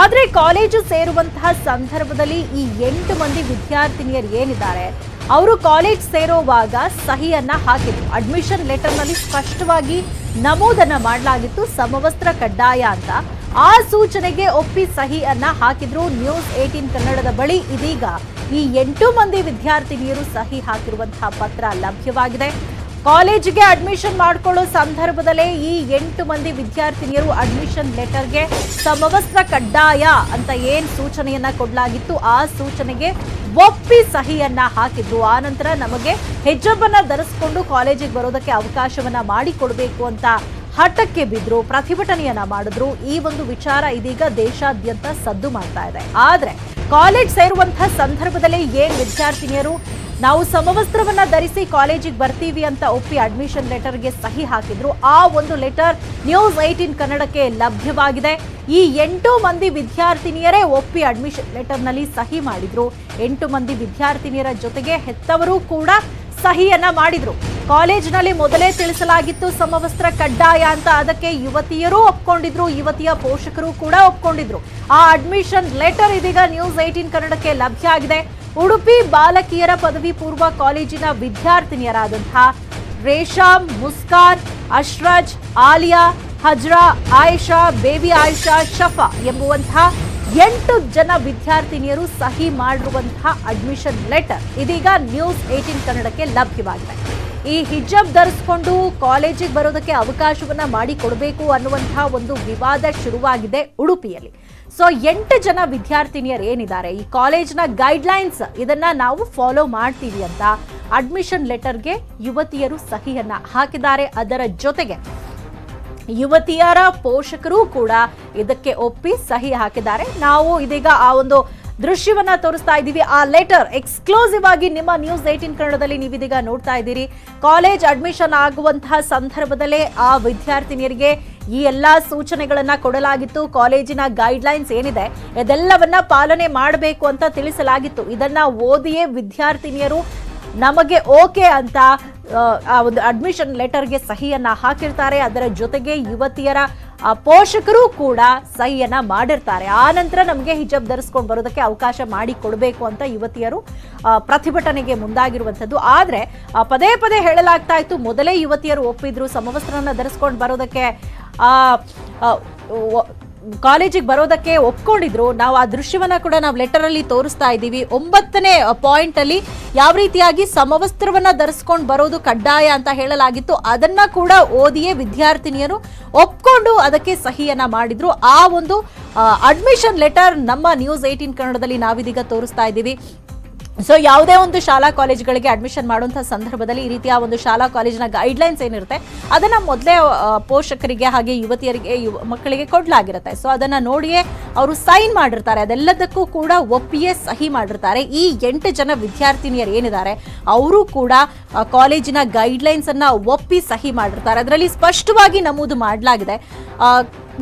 Speaker 1: ಆದರೆ ಕಾಲೇಜು ಸೇರುವಂತಹ ಸಂದರ್ಭದಲ್ಲಿ ಈ 8 ಮಂದಿ ವಿದ್ಯಾರ್ಥಿನಿಯರು ಏನಿದ್ದಾರೆ ಅವರು ಕಾಲೇಜ್ ಸೇರುವಾಗ ಸಹಿಯನ್ನ ಹಾಕಿದ್ರು. ಅಡ್ಮಿಷನ್ ಲೆಟರ್ನಲ್ಲಿ ಸ್ಪಷ್ಟವಾಗಿ ನಮೂದನ್ನ ಮಾಡಲಾಗಿತ್ತು ಸಮವಸ್ತ್ರ ಕಡ್ಡಾಯ ಅಂತ. ಆ ಸೂಚನೆಗೆ ಒಪ್ಪಿ ಸಹಿಯನ್ನ ಹಾಕಿದ್ರು ನ್ಯೂಸ್ 18 ಕನ್ನಡದ ಬಳಿ. ಇದೀಗ ಈ 8 ಮಂದಿ ವಿದ್ಯಾರ್ಥಿನಿಯರು ಸಹಿ ಹಾಕಿರುವಂತಹ ಪತ್ರ ಲಭ್ಯವಾಗಿದೆ. ಕಾಲೇಜಿಗೆ ಅಡ್ಮಿಷನ್ ಮಾಡಿಕೊಳ್ಳೋ ಸಂದರ್ಭದಲ್ಲೇ ಈ 8 ಮಂದಿ ವಿದ್ಯಾರ್ಥಿನಿಯರು ಅಡ್ಮಿಷನ್ ಲೆಟರ್ಗೆ ಸಮವಸ್ತ್ರ ಕಡ್ಡಾಯ ಅಂತ ಏನ್ ಸೂಚನೆಯನ್ನ ಕೊಡಲಾಗಿತ್ತು ಆ ಸೂಚನೆಗೆ ಒಪ್ಪಿ ಸಹಿಯನ್ನ ಹಾಕಿದ್ರು. ಆ ನಂತರ ನಮಗೆ ಹಿಜಾಬನ್ನ ಧರಿಸಿಕೊಂಡು ಕಾಲೇಜಿಗೆ ಬರೋದಕ್ಕೆ ಅವಕಾಶವನ್ನ ಮಾಡಿಕೊಡ್ಬೇಕು ಅಂತ ಹಠಕ್ಕೆ ಬಿದ್ರು, ಪ್ರತಿಭಟನೆಯನ್ನ ಮಾಡಿದ್ರು. ಈ ಒಂದು ವಿಚಾರ ಇದೀಗ ದೇಶಾದ್ಯಂತ ಸದ್ದು ಮಾಡ್ತಾ ಇದೆ. ಆದ್ರೆ ಕಾಲೇಜ್ ಸೇರುವಂತಹ ಸಂದರ್ಭದಲ್ಲಿ ಏನ್ ವಿದ್ಯಾರ್ಥಿನಿಯರು ನಾವು ಸಮವಸ್ತ್ರವನ್ನ ಧರಿಸಿ ಕಾಲೇಜಿಗೆ ಬರ್ತೀವಿ ಅಂತ ಒಪ್ಪಿ ಅಡ್ಮಿಷನ್ ಲೆಟರ್ಗೆ ಸಹಿ ಹಾಕಿದ್ರು, ಆ ಒಂದು ಲೆಟರ್ ನ್ಯೂಸ್ 18 ಕನ್ನಡಕ್ಕೆ ಲಭ್ಯವಾಗಿದೆ. ಈ 8 ಮಂದಿ ವಿದ್ಯಾರ್ಥಿನಿಯರೇ ಒಪ್ಪಿ ಅಡ್ಮಿಷನ್ ಲೆಟರ್ನಲ್ಲಿ ಸಹಿ ಮಾಡಿದ್ರು. 8 ಮಂದಿ ವಿದ್ಯಾರ್ಥಿನಿಯರ ಜೊತೆಗೆ ಹೆತ್ತವರು ಕೂಡ ಸಹಿಯನ್ನ ಮಾಡಿದ್ರು. ಕಾಲೇಜಿನಲ್ಲಿ ಮೊದಲೇ ತಿಳಿಸಲಾಗಿತ್ತು ಸಮವಸ್ತ್ರ ಕಡ್ಡಾಯ ಅಂತ, ಅದಕ್ಕೆ ಯುವತಿಯರು ಒಪ್ಕೊಂಡಿದ್ರು, ಯುವತಿಯ ಪೋಷಕರು ಕೂಡ ಒಪ್ಕೊಂಡಿದ್ರು. ಆ ಅಡ್ಮಿಷನ್ ಲೆಟರ್ ಇದೀಗ ನ್ಯೂಸ್ 18 ಕನ್ನಡಕ್ಕೆ ಲಭ್ಯ ಆಗಿದೆ. ಉಡುಪಿ ಬಾಲಕಿಯರ ಪದವಿ ಪೂರ್ವ ಕಾಲೇಜಿನ ವಿದ್ಯಾರ್ಥಿನಿಯರಾದಂತಹ ರೇಷಾಮ್, ಮುಸ್ಕಾನ್, ಅಶ್ರಜ್, ಆಲಿಯಾ, ಹಜ್ರಾ, ಆಯಿಷಾ, ಬೇಬಿ ಆಯಿಷಾ, ಶಫಾ ಎಂಬುವಂತಹ 8 ಜನ ವಿದ್ಯಾರ್ಥಿನಿಯರು ಸಹಿ ಮಾಡಿರುವಂತಹ ಅಡ್ಮಿಷನ್ ಲೆಟರ್ ಇದೀಗ ನ್ಯೂಸ್ 18 ಕನ್ನಡಕ್ಕೆ ಲಭ್ಯವಾಗಿದೆ. ಈ ಹಿಜಾಬ್ ಧರಿಸಿಕೊಂಡು ಕಾಲೇಜಿಗೆ ಬರೋದಕ್ಕೆ ಅವಕಾಶವನ್ನ ಮಾಡಿಕೊಡಬೇಕು ಅನ್ನುವಂತಹ ಒಂದು ವಿವಾದ ಶುರುವಾಗಿದೆ ಉಡುಪಿಯಲ್ಲಿ. ಸೊ 8 ಜನ ವಿದ್ಯಾರ್ಥಿನಿಯರು ಏನಿದ್ದಾರೆ, ಈ ಕಾಲೇಜಿನ ಗೈಡ್ಲೈನ್ಸ್ ಇದನ್ನ ನಾವು ಫಾಲೋ ಮಾಡ್ತೀವಿ ಅಂತ ಅಡ್ಮಿಷನ್ ಲೆಟರ್ಗೆ ಯುವತಿಯರು ಸಹಿಯನ್ನ ಹಾಕಿದ್ದಾರೆ. ಅದರ ಜೊತೆಗೆ ಯುವತಿಯರ ಪೋಷಕರು ಕೂಡ ಇದಕ್ಕೆ ಒಪ್ಪಿ ಸಹಿ ಹಾಕಿದ್ದಾರೆ. ನಾವು ಇದೀಗ ಆ ಒಂದು ದೃಶ್ಯವನ್ನ ತೋರಿಸ್ತಾ ಇದ್ದೀವಿ. ಆ ಲೆಟರ್ ಎಕ್ಸ್ಕ್ಲೂಸಿವ್ ಆಗಿ ನಿಮ್ಮ ನ್ಯೂಸ್ 18 ಕನ್ನಡದಲ್ಲಿ ನೀವಿದೀಗ ನೋಡ್ತಾ ಇದ್ದೀರಿ. ಕಾಲೇಜ್ ಅಡ್ಮಿಷನ್ ಆಗುವಂತಹ ಸಂದರ್ಭದಲ್ಲೇ ಆ ವಿದ್ಯಾರ್ಥಿನಿಯರಿಗೆ ಈ ಎಲ್ಲಾ ಸೂಚನೆಗಳನ್ನ ಕೊಡಲಾಗಿತ್ತು. ಕಾಲೇಜಿನ ಗೈಡ್ಲೈನ್ಸ್ ಏನಿದೆ ಇದೆಲ್ಲವನ್ನ ಪಾಲನೆ ಮಾಡಬೇಕು ಅಂತ ತಿಳಿಸಲಾಗಿತ್ತು. ಇದನ್ನ ಓದಿಯೇ ವಿದ್ಯಾರ್ಥಿನಿಯರು ನಮಗೆ ಓಕೆ ಅಂತ ಆ ಒಂದು ಅಡ್ಮಿಷನ್ ಲೆಟರ್ಗೆ ಸಹಿಯನ್ನ ಹಾಕಿರ್ತಾರೆ. ಅದರ ಜೊತೆಗೆ ಯುವತಿಯರ ಪೋಷಕರು ಕೂಡ ಸಹಿಯನ್ನ ಮಾಡಿರ್ತಾರೆ. ಆ ನಂತರ ನಮಗೆ ಹಿಜಾಬ್ ಧರಿಸ್ಕೊಂಡು ಬರೋದಕ್ಕೆ ಅವಕಾಶ ಮಾಡಿ ಕೊಡಬೇಕು ಅಂತ ಯುವತಿಯರು ಪ್ರತಿಭಟನೆಗೆ ಮುಂದಾಗಿರುವಂಥದ್ದು. ಆದ್ರೆ ಪದೇ ಪದೇ ಹೇಳಲಾಗ್ತಾ ಇತ್ತು, ಮೊದಲೇ ಯುವತಿಯರು ಒಪ್ಪಿದ್ರು ಸಮವಸ್ತ್ರನ ಧರಿಸ್ಕೊಂಡು ಬರೋದಕ್ಕೆ ಕಾಲೇಜಿಗೆ ಬರೋದಕ್ಕೆ ಒಪ್ಕೊಂಡಿದ್ರು. ನಾವು ಆ ದೃಶ್ಯವನ್ನ ಕೂಡ ನಾವು ಲೆಟರ್ ಅಲ್ಲಿ ತೋರಿಸ್ತಾ ಇದ್ದೀವಿ. 9ನೇ ಪಾಯಿಂಟ್ ಅಲ್ಲಿ ಯಾವ ರೀತಿಯಾಗಿ ಸಮವಸ್ತ್ರವನ್ನ ಧರಿಸ್ಕೊಂಡು ಬರೋದು ಕಡ್ಡಾಯ ಅಂತ ಹೇಳಲಾಗಿತ್ತು, ಅದನ್ನ ಕೂಡ ಓದಿಯೇ ವಿದ್ಯಾರ್ಥಿನಿಯರು ಒಪ್ಕೊಂಡು ಅದಕ್ಕೆ ಸಹಿಯನ್ನ ಮಾಡಿದ್ರು. ಆ ಒಂದು ಅಡ್ಮಿಷನ್ ಲೆಟರ್ ನಮ್ಮ ನ್ಯೂಸ್ 18 ಕನ್ನಡದಲ್ಲಿ ನಾವಿದೀಗ ತೋರಿಸ್ತಾ ಇದ್ದೀವಿ. ಸೊ ಯಾವುದೇ ಒಂದು ಶಾಲಾ ಕಾಲೇಜುಗಳಿಗೆ ಅಡ್ಮಿಷನ್ ಮಾಡುವಂತಹ ಸಂದರ್ಭದಲ್ಲಿ ಈ ರೀತಿಯ ಒಂದು ಶಾಲಾ ಕಾಲೇಜಿನ ಗೈಡ್ಲೈನ್ಸ್ ಏನಿರುತ್ತೆ ಅದನ್ನ ಮೊದಲೇ ಪೋಷಕರಿಗೆ ಹಾಗೆ ಯುವತಿಯರಿಗೆ ಮಕ್ಕಳಿಗೆ ಕೊಡಲಾಗಿರುತ್ತೆ. ಸೊ ಅದನ್ನ ನೋಡಿಯೇ ಅವರು ಸೈನ್ ಮಾಡಿರ್ತಾರೆ. ಅದೆಲ್ಲದಕ್ಕೂ ಕೂಡ ಒಪ್ಪಿಯೇ ಸಹಿ ಮಾಡಿರ್ತಾರೆ. ಈ 8 ಜನ ವಿದ್ಯಾರ್ಥಿನಿಯರು ಏನಿದ್ದಾರೆ ಅವರು ಕೂಡ ಕಾಲೇಜಿನ ಗೈಡ್ಲೈನ್ಸ್ ಅನ್ನ ಒಪ್ಪಿ ಸಹಿ ಮಾಡಿರ್ತಾರೆ. ಅದರಲ್ಲಿ ಸ್ಪಷ್ಟವಾಗಿ ನಮೂದು ಮಾಡಲಾಗಿದೆ,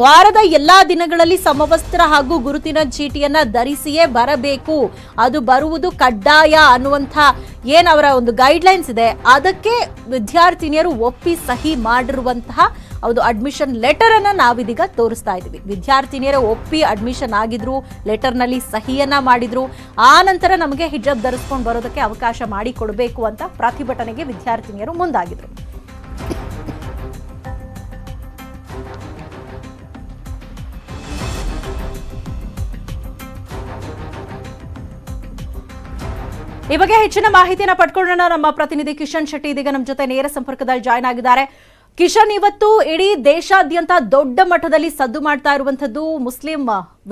Speaker 1: ವಾರದ ಎಲ್ಲಾ ದಿನಗಳಲ್ಲಿ ಸಮವಸ್ತ್ರ ಹಾಗೂ ಗುರುತಿನ ಚೀಟಿಯನ್ನ ಧರಿಸಿಯೇ ಬರಬೇಕು, ಅದು ಬರುವುದು ಕಡ್ಡಾಯ ಅನ್ನುವಂಥ ಏನವರ ಒಂದು ಗೈಡ್ಲೈನ್ಸ್ ಇದೆ ಅದಕ್ಕೆ ವಿದ್ಯಾರ್ಥಿನಿಯರು ಒಪ್ಪಿ ಸಹಿ ಮಾಡಿರುವಂತಹ ಒಂದು ಅಡ್ಮಿಷನ್ ಲೆಟರ್ ಅನ್ನ ನಾವಿದೀಗ ತೋರಿಸ್ತಾ ಇದ್ದೀವಿ. ವಿದ್ಯಾರ್ಥಿನಿಯರು ಒಪ್ಪಿ ಅಡ್ಮಿಷನ್ ಆಗಿದ್ರು, ಲೆಟರ್ನಲ್ಲಿ ಸಹಿಯನ್ನ ಮಾಡಿದ್ರು. ಆ ನಂತರ ನಮಗೆ ಹಿಜಾಬ್ ಧರಿಸ್ಕೊಂಡು ಬರೋದಕ್ಕೆ ಅವಕಾಶ ಮಾಡಿ ಕೊಡಬೇಕು ಅಂತ ಪ್ರತಿಭಟನೆಗೆ ವಿದ್ಯಾರ್ಥಿನಿಯರು ಮುಂದಾಗಿದ್ರು. ಈ ಬಗ್ಗೆ ಹೆಚ್ಚಿನ ಮಾಹಿತಿಯನ್ನು ಪಡ್ಕೊಳ್ಳೋಣ. ನಮ್ಮ ಪ್ರತಿನಿಧಿ ಕಿಶನ್ ಶೆಟ್ಟಿ ಇದೀಗ ನಮ್ಮ ಜೊತೆ ನೇರ ಸಂಪರ್ಕದಲ್ಲಿ ಜಾಯ್ನ್ ಆಗಿದ್ದಾರೆ. ಕಿಶನ್, ಇವತ್ತು ಇಡೀ ದೇಶಾದ್ಯಂತ ದೊಡ್ಡ ಮಟ್ಟದಲ್ಲಿ ಸದ್ದು ಮಾಡ್ತಾ ಇರುವಂತದ್ದು ಮುಸ್ಲಿಂ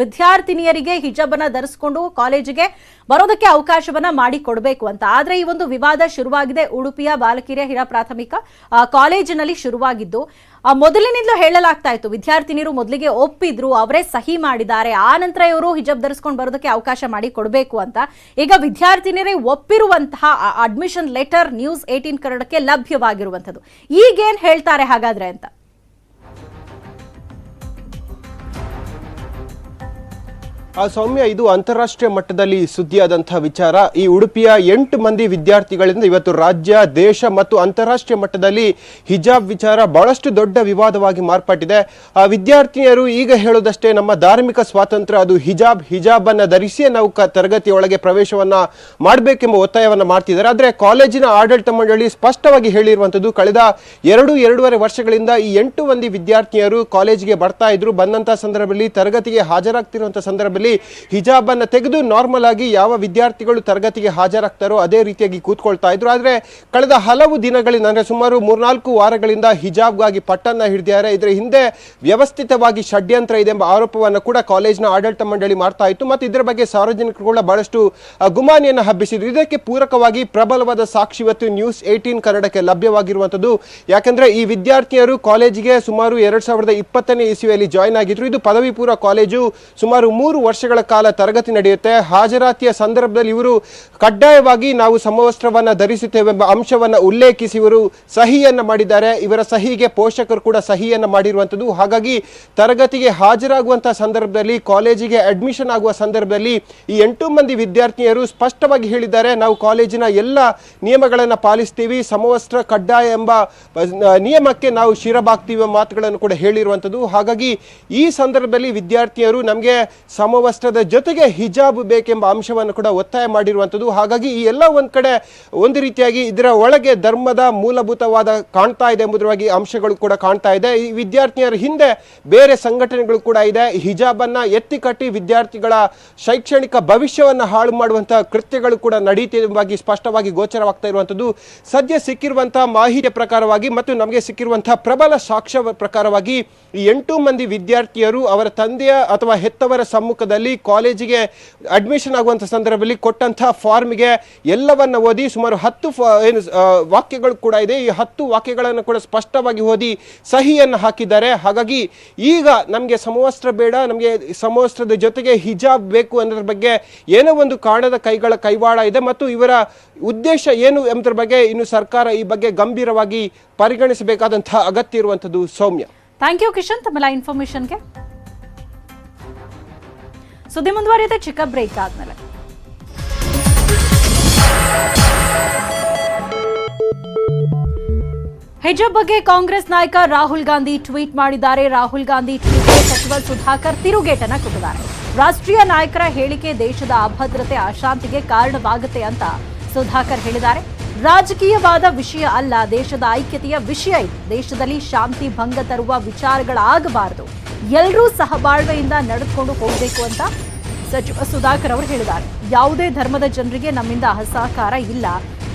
Speaker 1: ವಿದ್ಯಾರ್ಥಿನಿಯರಿಗೆ ಹಿಜಾಬ್ ಅನ್ನ ಧರಿಸಿಕೊಂಡು ಕಾಲೇಜಿಗೆ ಬರೋದಕ್ಕೆ ಅವಕಾಶವನ್ನ ಮಾಡಿ ಕೊಡಬೇಕು ಅಂತ. ಆದ್ರೆ ಈ ಒಂದು ವಿವಾದ ಶುರುವಾಗಿದೆ ಉಡುಪಿಯ ಬಾಲಕಿಯರ ಹಿರಿಯ ಪ್ರಾಥಮಿಕ ಕಾಲೇಜಿನಲ್ಲಿ ಶುರುವಾಗಿದ್ದು. ಮೊದಲಿನಿಂದಲೂ ಹೇಳಲಾಗ್ತಾ ಇತ್ತು ವಿದ್ಯಾರ್ಥಿನಿಯರು ಮೊದಲಿಗೆ ಒಪ್ಪಿದ್ರು, ಅವರೇ ಸಹಿ ಮಾಡಿದ್ದಾರೆ, ಆ ನಂತರ ಇವರು ಹಿಜಾಬ್ ಧರಿಸ್ಕೊಂಡು ಬರೋದಕ್ಕೆ ಅವಕಾಶ ಮಾಡಿ ಕೊಡಬೇಕು ಅಂತ. ಈಗ ವಿದ್ಯಾರ್ಥಿನಿಯರೇ ಒಪ್ಪಿರುವಂತಹ ಅಡ್ಮಿಷನ್ ಲೆಟರ್ ನ್ಯೂಸ್ 18 ಕನ್ನಡಕ್ಕೆ ಲಭ್ಯವಾಗಿರುವಂತದ್ದು. ಈಗೇನ್ ಹೇಳ್ತಾರೆ ಹಾಗಾದ್ರೆ ಅಂತ?
Speaker 4: ಸೌಮ್ಯ, ಇದು ಅಂತಾರಾಷ್ಟ್ರೀಯ ಮಟ್ಟದಲ್ಲಿ ಸುದ್ದಿಯಾದಂತಹ ವಿಚಾರ. ಈ ಉಡುಪಿಯ 8 ಮಂದಿ ವಿದ್ಯಾರ್ಥಿಗಳಿಂದ ಇವತ್ತು ರಾಜ್ಯ, ದೇಶ ಮತ್ತು ಅಂತಾರಾಷ್ಟ್ರೀಯ ಮಟ್ಟದಲ್ಲಿ ಹಿಜಾಬ್ ವಿಚಾರ ಬಹಳಷ್ಟು ದೊಡ್ಡ ವಿವಾದವಾಗಿ ಮಾರ್ಪಟ್ಟಿದೆ. ವಿದ್ಯಾರ್ಥಿನಿಯರು ಈಗ ಹೇಳೋದಷ್ಟೇ, ನಮ್ಮ ಧಾರ್ಮಿಕ ಸ್ವಾತಂತ್ರ್ಯ ಅದು ಹಿಜಾಬ್ ಅನ್ನ ಧರಿಸಿಯೇ ನಾವು ತರಗತಿಯೊಳಗೆ ಪ್ರವೇಶವನ್ನ ಮಾಡಬೇಕೆಂಬ ಒತ್ತಾಯವನ್ನ ಮಾಡ್ತಿದ್ದಾರೆ. ಆದ್ರೆ ಕಾಲೇಜಿನ ಆಡಳಿತ ಮಂಡಳಿ ಸ್ಪಷ್ಟವಾಗಿ ಹೇಳಿರುವಂತದ್ದು, ಕಳೆದ 2-2.5 ವರ್ಷಗಳಿಂದ ಈ 8 ಮಂದಿ ವಿದ್ಯಾರ್ಥಿನಿಯರು ಕಾಲೇಜಿಗೆ ಬರ್ತಾ ಇದ್ರು. ಬಂದಂತಹ ಸಂದರ್ಭದಲ್ಲಿ ತರಗತಿಗೆ ಹಾಜರಾಗ್ತಿರುವಂತಹ ಸಂದರ್ಭದಲ್ಲಿ ಹಿಜಾಬ್ ಅನ್ನ ತೆಗೆದು ನಾರ್ಮಲ್ ಆಗಿ ಯಾವ ವಿದ್ಯಾರ್ಥಿಗಳು ತರಗತಿಗೆ ಹಾಜರಾಗ್ತಾರೋ ಅದೇ ರೀತಿಯಾಗಿ ಕೂತ್ಕೊಳ್ತಾ ಇದ್ರು. ಆದ್ರೆ ಕಳೆದ ಹಲವು ದಿನಗಳಿಂದ, ಅಂದ್ರೆ ಸುಮಾರು 3-4 ವಾರಗಳಿಂದ ಹಿಜಾಬ್ಗಾಗಿ ಪಟ್ಟನ್ನ ಹಿಡಿದಿದ್ದಾರೆ. ಇದರ ಹಿಂದೆ ವ್ಯವಸ್ಥಿತವಾಗಿ ಷಡ್ಯಂತ್ರ ಇದೆ ಎಂಬ ಆರೋಪವನ್ನು ಕೂಡ ಕಾಲೇಜಿನ ಆಡಳಿತ ಮಂಡಳಿ ಮಾಡ್ತಾ ಇತ್ತು. ಮತ್ತು ಇದರ ಬಗ್ಗೆ ಸಾರ್ವಜನಿಕರು ಕೂಡ ಬಹಳಷ್ಟು ಗುಮಾನಿಯನ್ನು ಹಬ್ಬಿಸಿದ್ರು. ಇದಕ್ಕೆ ಪೂರಕವಾಗಿ ಪ್ರಬಲವಾದ ಸಾಕ್ಷಿ ಇವತ್ತು ನ್ಯೂಸ್ 18 ಕನ್ನಡಕ್ಕೆ ಲಭ್ಯವಾಗಿರುವಂತದ್ದು. ಯಾಕಂದ್ರೆ ಈ ವಿದ್ಯಾರ್ಥಿಯರು ಕಾಲೇಜಿಗೆ ಸುಮಾರು 2020ನೇ ಇಸ್ವಿಯಲ್ಲಿ ಜಾಯ್ನ್ ಆಗಿದ್ರು. ಇದು ಪದವಿ ಪೂರ್ವ ಕಾಲೇಜು. ಸುಮಾರು 3 ವರ್ಷಗಳ ಕಾಲ ತರಗತಿ ನಡೆಯುತ್ತೆ. ಹಾಜರಾತಿಯ ಸಂದರ್ಭದಲ್ಲಿ ಇವರು ಕಡ್ಡಾಯವಾಗಿ ನಾವು ಸಮವಸ್ತ್ರವನ್ನ ಧರಿಸುತ್ತೇವೆ ಎಂಬ ಅಂಶವನ್ನ ಉಲ್ಲೇಖಿಸಿ ಇವರು ಸಹಿಯನ್ನ ಮಾಡಿದ್ದಾರೆ. ಇವರ ಸಹಿಗೆ ಪೋಷಕರು ಕೂಡ ಸಹಿಯನ್ನ ಮಾಡಿರುವಂತದ್ದು. ಹಾಗಾಗಿ ತರಗತಿಗೆ ಹಾಜರಾಗುವಂತಹ ಸಂದರ್ಭದಲ್ಲಿ, ಕಾಲೇಜಿಗೆ ಅಡ್ಮಿಷನ್ ಆಗುವ ಸಂದರ್ಭದಲ್ಲಿ ಈ 8 ಮಂದಿ ವಿದ್ಯಾರ್ಥಿನಿಯರು ಸ್ಪಷ್ಟವಾಗಿ ಹೇಳಿದ್ದಾರೆ, ನಾವು ಕಾಲೇಜಿನ ಎಲ್ಲ ನಿಯಮಗಳನ್ನು ಪಾಲಿಸ್ತೀವಿ, ಸಮವಸ್ತ್ರ ಕಡ್ಡಾಯ ಎಂಬ ನಿಯಮಕ್ಕೆ ನಾವು ಶಿರಬಾಗ್ತೀವಿ ಎಂಬ ಮಾತುಗಳನ್ನು ಕೂಡ ಹೇಳಿರುವಂತದ್ದು. ಹಾಗಾಗಿ ಈ ಸಂದರ್ಭದಲ್ಲಿ ವಿದ್ಯಾರ್ಥಿನಿಯರು ನಮಗೆ ಸಮವಸ್ತ್ರದ ಜೊತೆಗೆ ಹಿಜಾಬ್ ಬೇಕೆಂಬ ಅಂಶವನ್ನು ಕೂಡ ಒತ್ತಾಯ ಮಾಡಿರುವಂಥದ್ದು. ಹಾಗಾಗಿ ಈ ಎಲ್ಲ ಒಂದ್ ಕಡೆ ಒಂದು ರೀತಿಯಾಗಿ ಇದರ ಒಳಗೆ ಧರ್ಮದ ಮೂಲಭೂತವಾದ ಕಾಣ್ತಾ ಇದೆ ಎಂಬುದರಾಗಿ ಅಂಶಗಳು ಕೂಡ ಕಾಣ್ತಾ ಇದೆ. ಈ ವಿದ್ಯಾರ್ಥಿನಿಯರ ಹಿಂದೆ ಬೇರೆ ಸಂಘಟನೆಗಳು ಕೂಡ ಇದೆ. ಹಿಜಾಬ್ ಅನ್ನ ಎತ್ತಿ ಕಟ್ಟಿ ವಿದ್ಯಾರ್ಥಿಗಳ ಶೈಕ್ಷಣಿಕ ಭವಿಷ್ಯವನ್ನ ಹಾಳು ಮಾಡುವಂತಹ ಕೃತ್ಯಗಳು ಕೂಡ ನಡೀತಿರುವಾಗಿ ಸ್ಪಷ್ಟವಾಗಿ ಗೋಚರವಾಗ್ತಾ ಇರುವಂತದ್ದು. ಸದ್ಯ ಸಿಕ್ಕಿರುವಂತಹ ಮಾಹಿತಿಯ ಪ್ರಕಾರವಾಗಿ ಮತ್ತು ನಮಗೆ ಸಿಕ್ಕಿರುವಂತಹ ಪ್ರಬಲ ಸಾಕ್ಷ್ಯ ಪ್ರಕಾರವಾಗಿ ಈ 8 ಮಂದಿ ವಿದ್ಯಾರ್ಥಿಯರು ಅವರ ತಂದೆಯ ಅಥವಾ ಹೆತ್ತವರ ಸಮ್ಮುಖದಲ್ಲಿ ಕಾಲೇಜಿಗೆ ಅಡ್ಮಿಷನ್ ಆಗುವಂತಹ ಸಂದರ್ಭದಲ್ಲಿ ಕೊಟ್ಟಂತಹ ಫಾರ್ಮ್ಗೆ ಎಲ್ಲವನ್ನ ಓದಿ ಸುಮಾರು 10 ವಾಕ್ಯಗಳು ಕೂಡ ಇದೆ. ಈ 10 ವಾಕ್ಯಗಳನ್ನು ಕೂಡ ಸ್ಪಷ್ಟವಾಗಿ ಓದಿ ಸಹಿಯನ್ನು ಹಾಕಿದ್ದಾರೆ. ಹಾಗಾಗಿ ಈಗ ನಮಗೆ ಸಮವಸ್ತ್ರ ಬೇಡ, ನಮಗೆ ಸಮವಸ್ತ್ರದ ಜೊತೆಗೆ ಹಿಜಾಬ್ ಬೇಕು ಅನ್ನೋದ್ರ ಬಗ್ಗೆ ಏನೋ ಒಂದು ಕಾಣದ ಕೈಗಳ ಕೈವಾಡ ಇದೆ. ಮತ್ತು ಇವರ ಉದ್ದೇಶ ಏನು ಎಂಬುದರ ಬಗ್ಗೆ ಇನ್ನು ಸರ್ಕಾರ ಈ ಬಗ್ಗೆ ಗಂಭೀರವಾಗಿ ಪರಿಗಣಿಸಬೇಕಾದಂತಹ ಅಗತ್ಯ ಇರುವಂತದ್ದು. ಸೌಮ್ಯ,
Speaker 1: ಥ್ಯಾಂಕ್ ಯು ಕಿಶನ್, ತಮ್ಮೆಲ್ಲ ಇನ್ಫಾರ್ಮೇಶನ್ಗೆ. ಸುದ್ದಿ ಮುಂದುವರಿಯುತ್ತೆ ಚಿಕ್ಕ ಬ್ರೇಕ್ ಆದ್ಮೇಲೆ. ಹಿಜಾಬ್ ಬಗ್ಗೆ ಕಾಂಗ್ರೆಸ್ ನಾಯಕ ರಾಹುಲ್ ಗಾಂಧಿ ಟ್ವೀಟ್ ಮಾಡಿದ್ದಾರೆ. ರಾಹುಲ್ ಗಾಂಧಿ ಟ್ವೀಟ್ಗೆ ಸಚಿವ ಸುಧಾಕರ್ ತಿರುಗೇಟನ್ನ ಕೊಟ್ಟಿದ್ದಾರೆ. ರಾಷ್ಟ್ರೀಯ ನಾಯಕರ ಹೇಳಿಕೆ ದೇಶದ ಅಭದ್ರತೆ, ಅಶಾಂತಿಗೆ ಕಾರಣವಾಗುತ್ತೆ ಅಂತ ಸುಧಾಕರ್ ಹೇಳಿದ್ದಾರೆ. ರಾಜಕೀಯವಾದ ವಿಷಯ ಅಲ್ಲ, ದೇಶದ ಐಕ್ಯತೆಯ ವಿಷಯ ಇದು. ದೇಶದಲ್ಲಿ ಶಾಂತಿ ಭಂಗ ತರುವ ವಿಚಾರಗಳಾಗಬಾರದು, ಎಲ್ಲರೂ ಸಹಬಾಳ್ವೆಯಿಂದ ನಡೆದುಕೊಂಡು ಹೋಗಬೇಕು ಅಂತ ಸಚಿವ ಸುಧಾಕರ್ ಅವರು ಹೇಳಿದ್ದಾರೆ. ಯಾವುದೇ ಧರ್ಮದ ಜನರಿಗೆ ನಮ್ಮಿಂದ ಅಸಹಕಾರ ಇಲ್ಲ,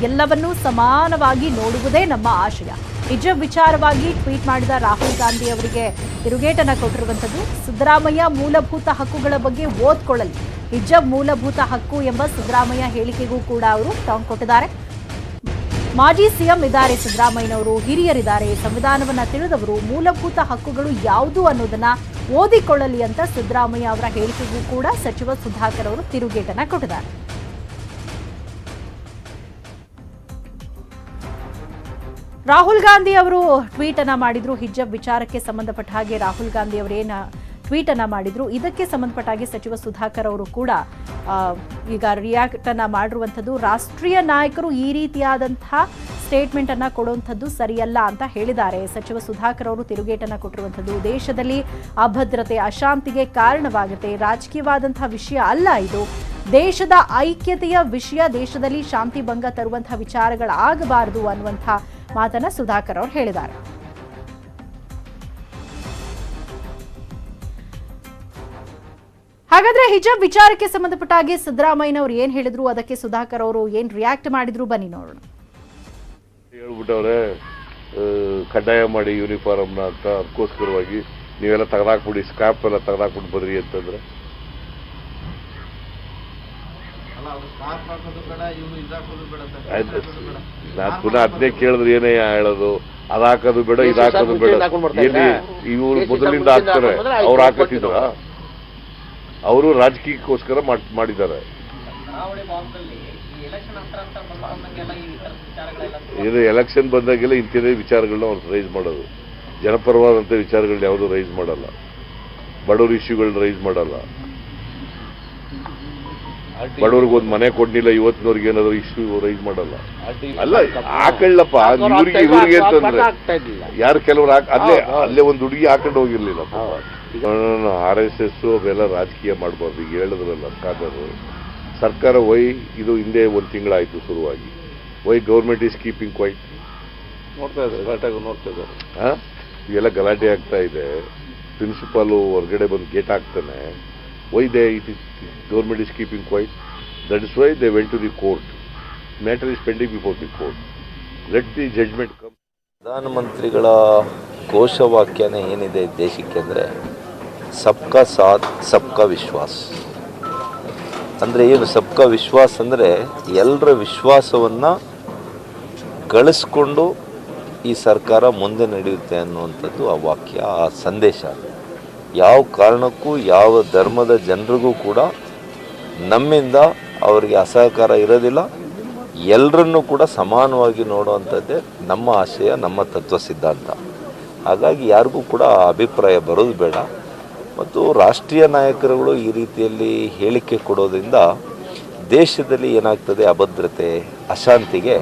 Speaker 1: ಎಲ್ಲವನ್ನೂ ಸಮಾನವಾಗಿ ನೋಡುವುದೇ ನಮ್ಮ ಆಶಯ. ಹಿಜಾಬ್ ವಿಚಾರವಾಗಿ ಟ್ವೀಟ್ ಮಾಡಿದ ರಾಹುಲ್ ಗಾಂಧಿ ಅವರಿಗೆ ತಿರುಗೇಟನ್ನ ಕೊಟ್ಟಿರುವಂಥದ್ದು. ಸಿದ್ದರಾಮಯ್ಯ ಮೂಲಭೂತ ಹಕ್ಕುಗಳ ಬಗ್ಗೆ ಓದ್ಕೊಳ್ಳಲಿ, ಹಿಜಾಬ್ ಮೂಲಭೂತ ಹಕ್ಕು ಎಂಬ ಸಿದ್ದರಾಮಯ್ಯ ಹೇಳಿಕೆಗೂ ಕೂಡ ಅವರು ಟಾಂಗ್ ಕೊಟ್ಟಿದ್ದಾರೆ. ಮಾಜಿ ಸಿಎಂ ಇದ್ದಾರೆ ಸಿದ್ದರಾಮಯ್ಯನವರು, ಹಿರಿಯರಿದ್ದಾರೆ, ಸಂವಿಧಾನವನ್ನ ತಿಳಿದವರು, ಮೂಲಭೂತ ಹಕ್ಕುಗಳು ಯಾವುದು ಅನ್ನೋದನ್ನ ಓದಿಕೊಳ್ಳಲಿ ಅಂತ ಸಿದ್ದರಾಮಯ್ಯ ಅವರ ಹೇಳಿಕೆಗೂ ಕೂಡ ಸಚಿವ ಸುಧಾಕರ್ ಅವರು ತಿರುಗೇಟನ್ನ ಕೊಟ್ಟಿದ್ದಾರೆ. ರಾಹುಲ್ ಗಾಂಧಿ ಅವರು ಟ್ವೀಟ್ ಅನ್ನ ಮಾಡಿದ್ರು. ಹಿಜಾಬ್ ವಿಚಾರಕ್ಕೆ ಸಂಬಂಧಪಟ್ಟ ಹಾಗೆ ರಾಹುಲ್ ಗಾಂಧಿ ಅವರೇನ ಟ್ವೀಟ್ ಅನ್ನ ಮಾಡಿದ್ರು. ಇದಕ್ಕೆ ಸಂಬಂಧಪಟ್ಟ ಹಾಗೆ ಸಚಿವ ಸುಧಾಕರ್ ಅವರು ಕೂಡ ಈಗ ರಿಯಾಕ್ಟ್ ಅನ್ನ ಮಾಡಿರುವಂಥದ್ದು. ರಾಷ್ಟ್ರೀಯ ನಾಯಕರು ಈ ರೀತಿಯಾದಂತಹ ಸ್ಟೇಟ್ಮೆಂಟ್ ಅನ್ನ ಕೊಡುವಂಥದ್ದು ಸರಿಯಲ್ಲ ಅಂತ ಹೇಳಿದ್ದಾರೆ. ಸಚಿವ ಸುಧಾಕರ್ ಅವರು ತಿರುಗೇಟನ್ನ ಕೊಟ್ಟಿರುವಂಥದ್ದು. ದೇಶದಲ್ಲಿ ಅಭದ್ರತೆ, ಅಶಾಂತಿಗೆ ಕಾರಣವಾಗುತ್ತೆ, ರಾಜಕೀಯವಾದಂತಹ ವಿಷಯ ಅಲ್ಲ ಇದು, ದೇಶದ ಐಕ್ಯತೆಯ ವಿಷಯ, ದೇಶದಲ್ಲಿ ಶಾಂತಿ ಭಂಗ ತರುವಂತಹ ವಿಚಾರಗಳಾಗಬಾರದು ಅನ್ನುವಂಥ ಮಾತನ್ನ ಸುಧಾಕರ್ ಅವರು ಹೇಳಿದ್ದಾರೆ. ಹಾಗಾದ್ರೆ ಹಿಜಾಬ್ ವಿಚಾರಕ್ಕೆ ಸಂಬಂಧಪಟ್ಟ ಹಾಗೆ ಸಿದ್ದರಾಮಯ್ಯನವರು ಏನ್ ಹೇಳಿದ್ರು, ಅದಕ್ಕೆ ಸುಧಾಕರ್ ಅವರು ಏನ್ ರಿಯಾಕ್ಟ್ ಮಾಡಿದ್ರು, ಬನ್ನಿ ನೋಡೋಣ.
Speaker 5: ಹೇಳ್ಬಿಟ್ಟವ್ರೆ ಕಡ್ಡಾಯ ಮಾಡಿ ಯೂನಿಫಾರ್ಮ್ನ ಅಂತ, ಅದಕ್ಕೋಸ್ಕರವಾಗಿ ನೀವೆಲ್ಲ ತೆಗೆದಾಕ್ಬಿಡಿ, ಸ್ಕ್ರಾಪ್ ಎಲ್ಲ ತೆಗೆದಾಕ್ಬಿಟ್ಟು ಬದ್ರಿ ಅಂತಂದ್ರೆ ನಾನು ಪುನಃ ಅದನ್ನೇ ಕೇಳಿದ್ರೆ ಏನೇ ಹೇಳೋದು, ಅದಾಕೋದು ಬೇಡ, ಇದಾಕೋದು ಬೇಡ. ಎಲ್ಲಿ ಇವ್ರು ಮೊದಲಿಂದ ಹಾಕ್ತಾರೆ, ಅವ್ರು ಹಾಕತ್ತಿದ್ರ, ಅವರು ರಾಜಕೀಯಕ್ಕೋಸ್ಕರ ಮಾಡಿದ್ದಾರೆ. ಇದು ಎಲೆಕ್ಷನ್ ಬಂದಾಗೆಲ್ಲ ಇಂಥದೇ ವಿಚಾರಗಳನ್ನ ಅವ್ರು ರೈಸ್ ಮಾಡೋದು. ಜನಪರವಾದಂಥ ವಿಚಾರಗಳನ್ನ ಯಾವುದೂ ರೈಸ್ ಮಾಡಲ್ಲ, ಬಡವ್ರ ಇಶ್ಯೂಗಳನ್ನ ರೈಸ್ ಮಾಡಲ್ಲ. ಬಡವ್ರಿಗೆ ಒಂದು ಮನೆ ಕೊಡ್ಲಿಲ್ಲ ಇವತ್ತಿನವ್ರಿಗೆ ಏನಾದ್ರು ಇಶ್ಯೂ ರೈಸ್ ಮಾಡಲ್ಲ. ಅಲ್ಲ ಹಾಕೊಳ್ಳಪ್ಪ, ಇವ್ರಿಗೆ ಅಂತಂದ್ರೆ ಯಾರು ಕೆಲವ್ರು ಅಲ್ಲೇ ಒಂದು ಹುಡುಗಿ ಹಾಕೊಂಡು ಹೋಗಿರ್ಲಿಲ್ಲ. RSS ಅವೆಲ್ಲ ರಾಜಕೀಯ ಮಾಡಬಾರ್ದು. ಈಗ ಹೇಳಿದ್ರಲ್ಲ ಸರ್ಕಾರ ವೈ ಇದು ಹಿಂದೆ ಒಂದು ತಿಂಗಳಾಯ್ತು ಶುರುವಾಗಿ. Why government is keeping quiet? ನೋಡ್ತಾ ಇದ್ದಾರೆ, ಕರೆಕ್ಟಾಗಿ ನೋಡ್ತಾ ಇದ್ದಾರೆ. ಇವೆಲ್ಲ ಗಲಾಟೆ ಆಗ್ತಾ ಇದೆ. ಪ್ರಿನ್ಸಿಪಾಲು ಹೊರಗಡೆ ಬಂದು ಗೇಟ್ ಹಾಕ್ತಾನೆ. Why they it is government is keeping quiet? That is why they went to the court. Matter is pending before the court. Let the judgment come.
Speaker 6: ಪ್ರಧಾನಮಂತ್ರಿಗಳ ಘೋಷವಾಕ್ಯನೇ ಏನಿದೆ ದೇಶಕ್ಕೆ ಅಂದರೆ ಸಬ್ಕಾ ಸಾಥ್ ಸಬ್ಕಾ ವಿಶ್ವಾಸ್. ಅಂದರೆ ಏನು ಸಬ್ಕಾ ವಿಶ್ವಾಸ್ ಅಂದರೆ ಎಲ್ಲರ ವಿಶ್ವಾಸವನ್ನು ಗಳಿಸ್ಕೊಂಡು ಈ ಸರ್ಕಾರ ಮುಂದೆ ನಡೆಯುತ್ತೆ ಅನ್ನುವಂಥದ್ದು ಆ ವಾಕ್ಯ, ಆ ಸಂದೇಶ. ಯಾವ ಕಾರಣಕ್ಕೂ ಯಾವ ಧರ್ಮದ ಜನರಿಗೂ ಕೂಡ ನಮ್ಮಿಂದ ಅವರಿಗೆ ಅಸಹಕಾರ ಇರೋದಿಲ್ಲ. ಎಲ್ಲರನ್ನೂ ಕೂಡ ಸಮಾನವಾಗಿ ನೋಡುವಂಥದ್ದೇ ನಮ್ಮ ಆಶಯ, ನಮ್ಮ ತತ್ವ ಸಿದ್ಧಾಂತ. ಹಾಗಾಗಿ ಯಾರಿಗೂ ಕೂಡ ಅಭಿಪ್ರಾಯ ಬರೋದು ಬೇಡ. ಮತ್ತು ರಾಷ್ಟ್ರೀಯ ನಾಯಕರುಗಳು ಈ ರೀತಿಯಲ್ಲಿ ಹೇಳಿಕೆ ಕೊಡೋದ್ರಿಂದ ದೇಶದಲ್ಲಿ ಏನಾಗ್ತದೆ, ಅಭದ್ರತೆ, ಅಶಾಂತಿಗೆ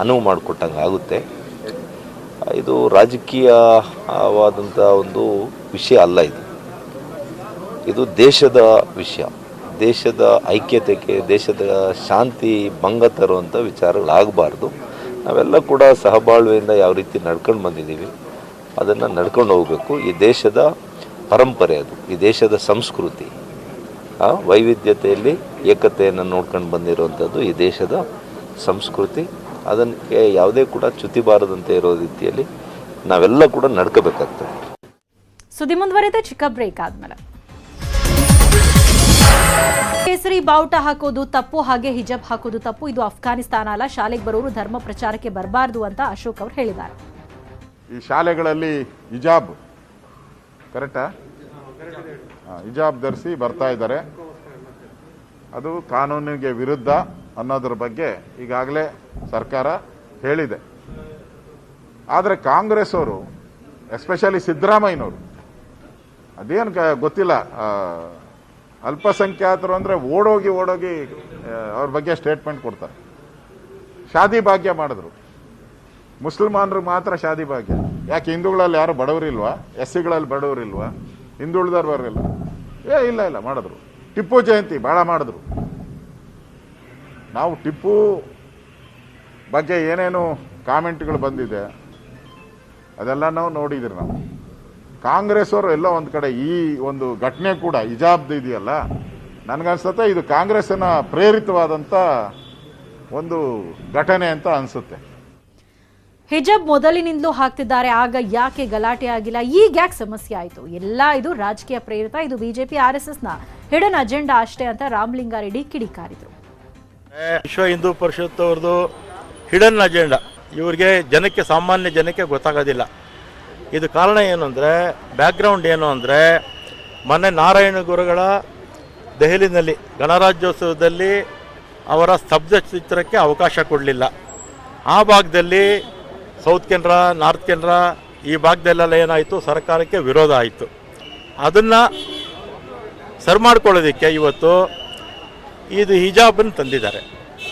Speaker 6: ಅನುವು ಮಾಡಿಕೊಟ್ಟಂಗೆ ಆಗುತ್ತೆ. ಇದು ರಾಜಕೀಯವಾದಂಥ ಒಂದು ವಿಷಯ ಅಲ್ಲ. ಇದು ದೇಶದ ವಿಷಯ. ದೇಶದ ಐಕ್ಯತೆಗೆ, ದೇಶದ ಶಾಂತಿ ಭಂಗ ತರುವಂಥ ವಿಚಾರಗಳಾಗಬಾರ್ದು. ನಾವೆಲ್ಲ ಕೂಡ ಸಹಬಾಳ್ವೆಯಿಂದ ಯಾವ ರೀತಿ ನಡ್ಕೊಂಡು ಬಂದಿದ್ದೀವಿ ಅದನ್ನು ನಡ್ಕೊಂಡು ಹೋಗಬೇಕು. ಈ ದೇಶದ ಪರಂಪರೆ ಅದು, ಈ ದೇಶದ ಸಂಸ್ಕೃತಿ, ವೈವಿಧ್ಯತೆಯಲ್ಲಿ ಏಕತೆಯನ್ನು ನೋಡ್ಕೊಂಡು ಬಂದಿರುವಂಥದ್ದು ಈ ದೇಶದ ಸಂಸ್ಕೃತಿ. ಅದಕ್ಕೆ ಯಾವುದೇ ಕೂಡ ಚ್ಯುತಿ ಬಾರದಂತೆ ಇರೋ ರೀತಿಯಲ್ಲಿ ನಾವೆಲ್ಲ ಕೂಡ ನಡ್ಕೋಬೇಕಾಗ್ತದೆ.
Speaker 1: ಸುದ್ದಿ ಮುಂದುವರೆದ ಚಿಕ್ಕ ಬ್ರೇಕ್ ಆದ್ಮೇಲೆ ಕೇಸರಿ ಬಾವುಟ ಹಾಕೋದು ತಪ್ಪು, ಹಾಗೆ ಹಿಜಾಬ್ ಹಾಕೋದು ತಪ್ಪು. ಇದು ಅಫ್ಘಾನಿಸ್ತಾನ ಅಲ್ಲ. ಶಾಲೆಗೆ ಬರೋರು ಧರ್ಮ ಪ್ರಚಾರಕ್ಕೆ ಬರಬಾರ್ದು ಅಂತ ಅಶೋಕ್ ಅವರು ಹೇಳಿದ್ದಾರೆ.
Speaker 7: ಈ ಶಾಲೆಗಳಲ್ಲಿ ಹಿಜಾಬ್ ಕರೆಕ್ಟಾ? ಹಿಜಾಬ್ ಧರಿಸಿ ಬರ್ತಾ ಇದ್ದಾರೆ. ಅದು ಕಾನೂನಿಗೆ ವಿರುದ್ಧ ಅನ್ನೋದ್ರ ಬಗ್ಗೆ ಈಗಾಗಲೇ ಸರ್ಕಾರ ಹೇಳಿದೆ. ಆದರೆ ಕಾಂಗ್ರೆಸ್ ಅವರು, ಎಸ್ಪೆಷಲಿ ಸಿದ್ದರಾಮಯ್ಯನವರು, ಅದೇನು ಗೊತ್ತಿಲ್ಲ, ಅಲ್ಪಸಂಖ್ಯಾತರು ಅಂದರೆ ಓಡೋಗಿ ಅವ್ರ ಬಗ್ಗೆ ಸ್ಟೇಟ್ಮೆಂಟ್ ಕೊಡ್ತಾರೆ. ಶಾದಿ ಭಾಗ್ಯ ಮಾಡಿದ್ರು, ಮುಸಲ್ಮಾನರಿಗೆ ಮಾತ್ರ ಶಾದಿ ಭಾಗ್ಯ. ಯಾಕೆ ಹಿಂದೂಗಳಲ್ಲಿ ಯಾರು ಬಡವರಿಲ್ವಾ? SC-ಗಳಲ್ಲಿ ಬಡವರಿಲ್ವಾ? ಹಿಂದುಳಿದವ್ರು ಬರಲಿಲ್ಲ? ಇಲ್ಲ ಮಾಡಿದ್ರು. ಟಿಪ್ಪು ಜಯಂತಿ ಭಾಳ ಮಾಡಿದ್ರು. ನಾವು ಟಿಪ್ಪು ಬಗ್ಗೆ ಏನೇನು ಕಾಮೆಂಟ್ಗಳು ಬಂದಿದೆ ಅದೆಲ್ಲ ನಾವು ನೋಡಿದ್ರಿ. ನಾವು ಕಾಂಗ್ರೆಸ್ ಅವರು ಎಲ್ಲೋ ಒಂದು ಕಡೆ ಈ ಒಂದು ಘಟನೆ ಕೂಡ ಹಿಜಾಬ್ದು ಇದೆಯಲ್ಲ, ನನಗನ್ಸುತ್ತೆ ಇದು ಕಾಂಗ್ರೆಸ್ಸಿನ ಪ್ರೇರಿತವಾದಂಥ ಒಂದು ಘಟನೆ ಅಂತ ಅನಿಸುತ್ತೆ.
Speaker 1: ಹಿಜಾಬ್ ಮೊದಲಿನಿಂದಲೂ ಹಾಕ್ತಿದ್ದಾರೆ, ಆಗ ಯಾಕೆ ಗಲಾಟೆ ಆಗಿಲ್ಲ? ಈಗ ಯಾಕೆ ಸಮಸ್ಯೆ ಆಯಿತು? ಎಲ್ಲ ಇದು ರಾಜಕೀಯ ಪ್ರೇರಿತ. ಇದು ಬಿಜೆಪಿ RSSನ ಹಿಡನ್ ಅಜೆಂಡಾ ಅಷ್ಟೇ ಅಂತ ರಾಮಲಿಂಗಾರೆಡ್ಡಿ ಕಿಡಿಕಾರಿದ್ರು.
Speaker 8: ವಿಶ್ವ ಹಿಂದೂ ಪರಿಷತ್ ಅವ್ರದ್ದು ಹಿಡನ್ ಅಜೆಂಡಾ ಇವ್ರಿಗೆ ಜನಕ್ಕೆ, ಸಾಮಾನ್ಯ ಜನಕ್ಕೆ ಗೊತ್ತಾಗೋದಿಲ್ಲ. ಇದು ಕಾರಣ ಏನು ಅಂದರೆ, ಬ್ಯಾಕ್ಗ್ರೌಂಡ್ ಏನು ಅಂದರೆ, ಮೊನ್ನೆ ನಾರಾಯಣ ಗುರುಗಳ ದೆಹಲಿನಲ್ಲಿ ಗಣರಾಜ್ಯೋತ್ಸವದಲ್ಲಿ ಅವರ ಸ್ತಬ್ಧ ಚಿತ್ರಕ್ಕೆ ಅವಕಾಶ ಕೊಡಲಿಲ್ಲ. ಆ ಭಾಗದಲ್ಲಿ ಸೌತ್ ಕೆನರಾ, ನಾರ್ತ್ ಕೆನರಾ ಈ ಭಾಗದಲ್ಲೆಲ್ಲ ಏನಾಯಿತು, ಸರ್ಕಾರಕ್ಕೆ ವಿರೋಧ ಆಯಿತು. ಅದನ್ನು ಸರಿ ಮಾಡ್ಕೊಳ್ಳೋದಕ್ಕೆ ಇವತ್ತು ಇದು ಹಿಜಾಬನ್ನು ತಂದಿದ್ದಾರೆ.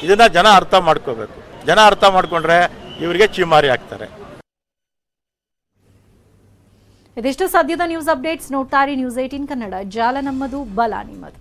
Speaker 8: ಇದನ್ನು ಜನ ಅರ್ಥ ಮಾಡ್ಕೋಬೇಕು. ಜನ ಅರ್ಥ ಮಾಡಿಕೊಂಡ್ರೆ ಇವರಿಗೆ ಚೀಮಾರಿ ಆಗ್ತಾರೆ.
Speaker 1: ಇದಿಷ್ಟು ಸದ್ಯದ ನ್ಯೂಸ್ ಅಪ್ಡೇಟ್ಸ್. ನೋಡ್ತಾರೆ ನ್ಯೂಸ್ 18 ಕನ್ನಡ. ಜಾಲ ನಮ್ಮದು, ಬಲ ನಿಮ್ಮದು.